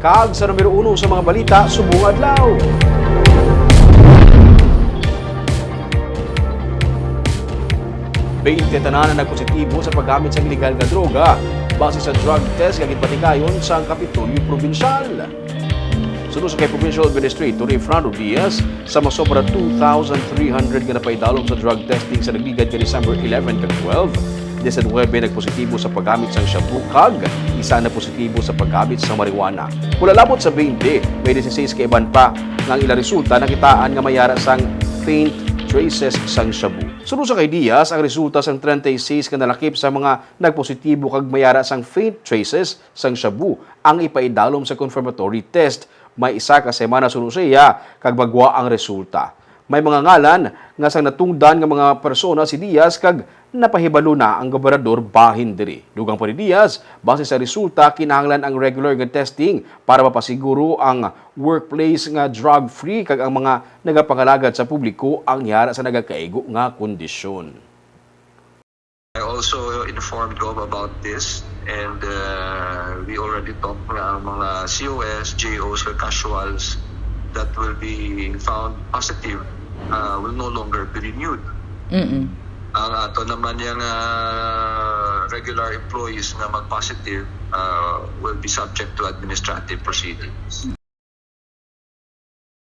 Kag sa numero 1 sa mga balita, subong adlaw. Tanan na nagpositibo sa paggamit sa illegal nga droga base sa drug test nga gipatikayon sa Kapitolyo Provincial. Sunod sa kay Provincial Administrator Efrando Diaz, sa masobra 2,300 nga napaidalom sa drug testing sa nagligad ka December 11 kag 12. 19 nagpositibo sa paggamit sa shabu kag isa na positibo sa paggamit sa marijuana. Kung lalabot sa 20, may 16 ka iban pa nga ang ilang resulta nakitaan nga mayara sang faint traces sang shabu. Sunod sa kay Diaz, ang resulta sang 36 ka nalakip sa mga nagpositibo kag mayara sang faint traces sang shabu ang ipaidalom sa confirmatory test. May isa ka semana sunod sa iya kag bagwa ang resulta. May mga ngalan nga sang natungdan nga mga persona si Diaz kag napahibalo na ang gobernador bahin diri. Dugang pa ni Diaz, base sa resulta kinahanglan ang regular nga testing para mapasiguro ang workplace nga drug-free kag ang mga nagapangalagad sa publiko ang yara sa nagakaigo nga kondisyon. I also informed Gov about this and we already talked na ang mga COS, JOs, or casuals that will be found positive will no longer be renewed. Ang ato naman yung regular employees na mag-positive will be subject to administrative proceedings.